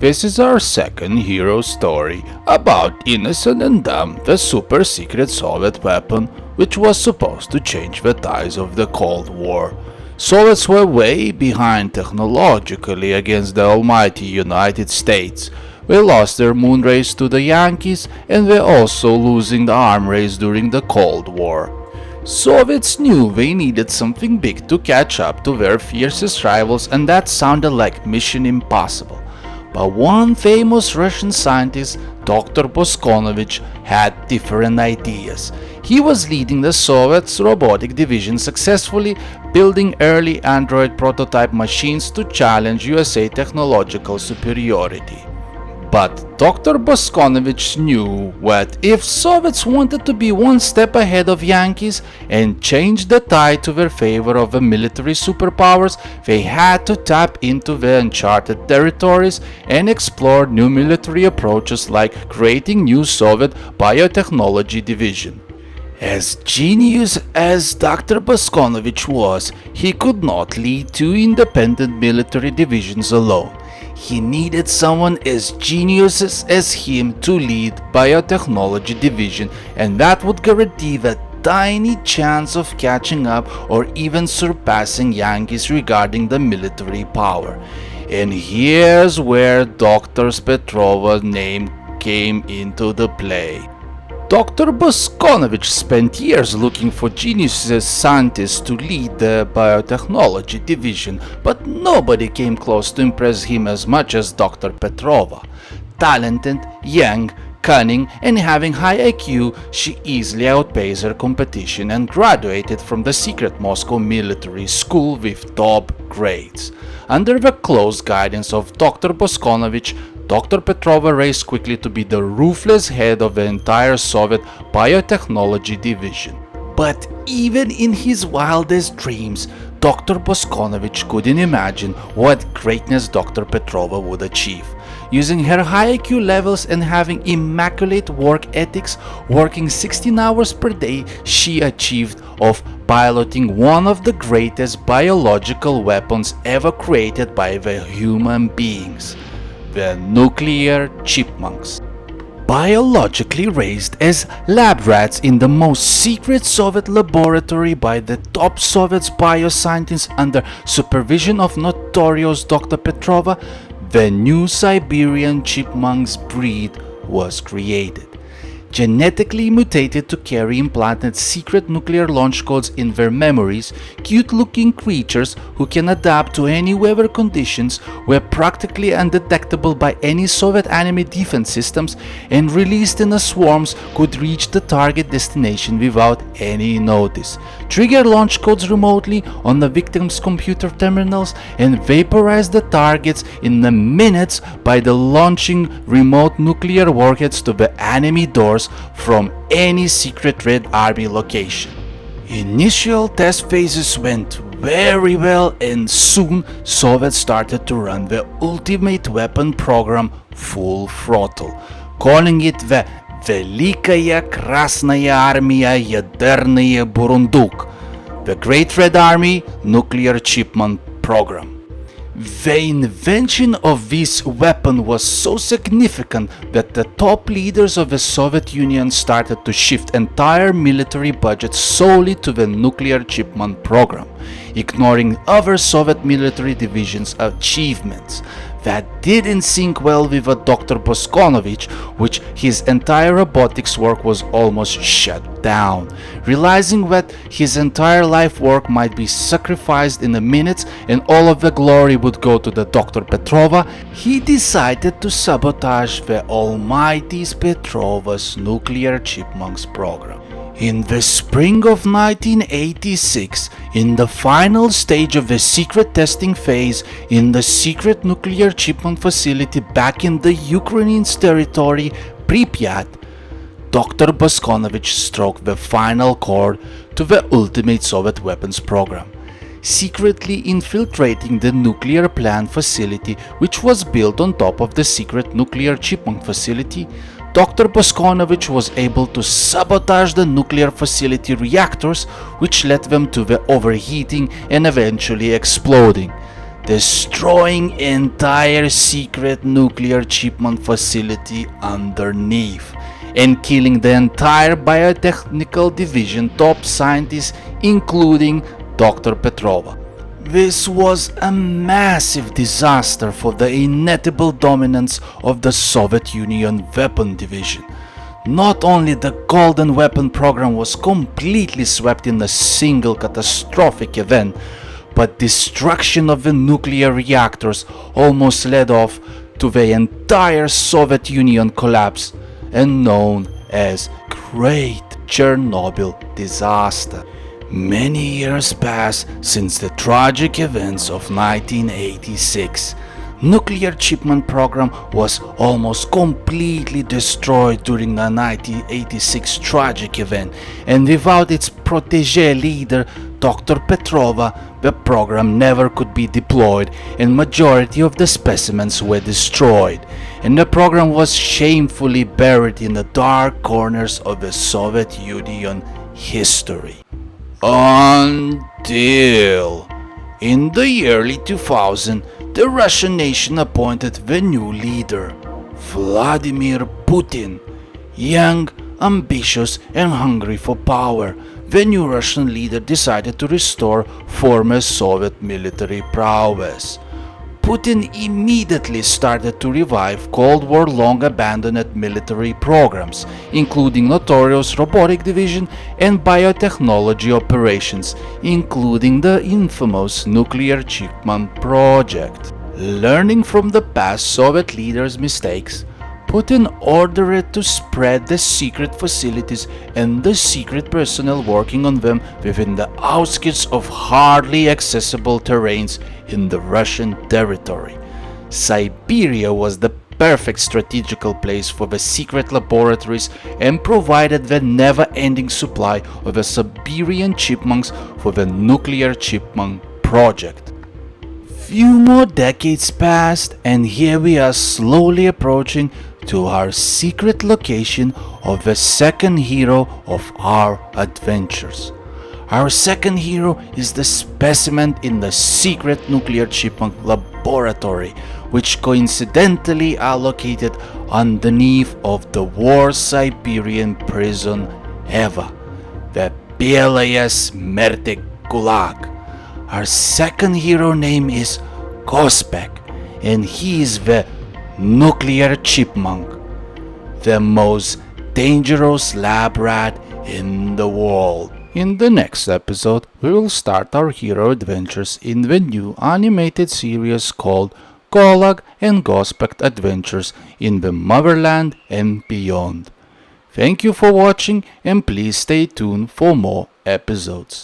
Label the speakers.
Speaker 1: This is our second hero story about innocent and dumb, the super secret Soviet weapon which was supposed to change the tides of the Cold War. Soviets were way behind technologically against the almighty United States. They lost their moon race to the Yankees and were also losing the arm race during the Cold War. Soviets knew they needed something big to catch up to their fiercest rivals, and that sounded like Mission Impossible. But one famous Russian scientist, Dr. Boskonovitch, had different ideas. He was leading the Soviets' robotic division successfully, building early android prototype machines to challenge USA technological superiority. But Dr. Boskonovitch knew that if Soviets wanted to be one step ahead of Yankees and change the tide to their favor of the military superpowers, they had to tap into the uncharted territories and explore new military approaches like creating new Soviet Biotechnology division. As genius as Dr. Boskonovitch was, he could not lead two independent military divisions alone. He needed someone as genius as him to lead Biotechnology division, and that would guarantee the tiny chance of catching up or even surpassing Yankees regarding the military power. And here's where Dr. Petrova's name came into the play. Dr. Boskonovitch spent years looking for genius scientists to lead the biotechnology division, but nobody came close to impress him as much as Dr. Petrova. Talented, young, cunning, and having high IQ, she easily outpaced her competition and graduated from the secret Moscow military school with top grades. Under the close guidance of Dr. Boskonovitch, Dr. Petrova rose quickly to be the ruthless head of the entire Soviet Biotechnology division. But even in his wildest dreams, Dr. Boskonovitch couldn't imagine what greatness Dr. Petrova would achieve. Using her high IQ levels and having immaculate work ethics, working 16 hours per day, she achieved of piloting one of the greatest biological weapons ever created by the human beings. The nuclear chipmunks. Biologically raised as lab rats in the most secret Soviet laboratory by the top Soviet bioscientists under supervision of notorious Dr. Petrova, the new Siberian chipmunks breed was created. Genetically mutated to carry implanted secret nuclear launch codes in their memories, cute-looking creatures who can adapt to any weather conditions were practically undetectable by any Soviet enemy defense systems, and released in swarms could reach the target destination without any notice, trigger launch codes remotely on the victim's computer terminals, and vaporize the targets in the minutes by the launching remote nuclear warheads to the enemy doors from any secret Red Army location. Initial test phases went very well, and soon Soviets started to run the ultimate weapon program full throttle, calling it the Velikaya Krasnaya Armia Yadernaya Burunduk, the Great Red Army Nuclear Chipmunk Program. The invention of this weapon was so significant that the top leaders of the Soviet Union started to shift entire military budgets solely to the nuclear chipmunk program, ignoring other Soviet military divisions' achievements. That didn't sync well with Dr. Boskonovitch, which his entire robotics work was almost shut down. Realizing that his entire life work might be sacrificed in a minute and all of the glory would go to the Dr. Petrova, he decided to sabotage the almighty Petrova's nuclear chipmunks program. In the spring of 1986, in the final stage of the secret testing phase in the secret nuclear chipmunk facility back in the Ukrainian territory, Pripyat, Dr. Boskonovitch struck the final chord to the ultimate Soviet weapons program, secretly infiltrating the nuclear plant facility, which was built on top of the secret nuclear chipmunk facility. Dr. Boskonovitch was able to sabotage the nuclear facility reactors, which led them to the overheating and eventually exploding. destroying entire secret nuclear Chipmunk facility underneath, and killing the entire biotechnical division top scientists, including Dr. Petrova. This was a massive disaster for the inevitable dominance of the Soviet Union weapon division. Not only the Golden Weapon program was completely swept in a single catastrophic event, but destruction of the nuclear reactors almost led off to the entire Soviet Union collapse, and known as Great Chernobyl Disaster. Many years passed since the tragic events of 1986. Nuclear Chipmunk program was almost completely destroyed during the 1986 tragic event, and without its protege leader, Dr. Petrova, the program never could be deployed, and majority of the specimens were destroyed, and the program was shamefully buried in the dark corners of the Soviet Union history. Until in the early 2000s, the Russian nation appointed the new leader, Vladimir Putin. Young, ambitious, and hungry for power, the new Russian leader decided to restore former Soviet military prowess. Putin immediately started to revive Cold War long-abandoned military programs, including notorious robotic division and biotechnology operations, including the infamous nuclear Chipmunk project. Learning from the past Soviet leaders' mistakes, Putin ordered to spread the secret facilities and the secret personnel working on them within the outskirts of hardly accessible terrains in the Russian territory. Siberia was the perfect strategical place for the secret laboratories and provided the never-ending supply of the Siberian chipmunks for the nuclear Chipmunk project. Few more decades passed, and here we are slowly approaching to our secret location of the second hero of our adventures. Our second hero is the specimen in the secret nuclear Chipmunk laboratory, which coincidentally are located underneath of the worst Siberian prison ever, the Belaya Smertek Gulag. Our second hero name is Gospek, and he is the nuclear Chipmunk, the most dangerous lab rat in the world. In the next episode, we will start our hero adventures in the new animated series called Gulag and Gospek Adventures in the Motherland and Beyond. Thank you for watching, and please stay tuned for more episodes.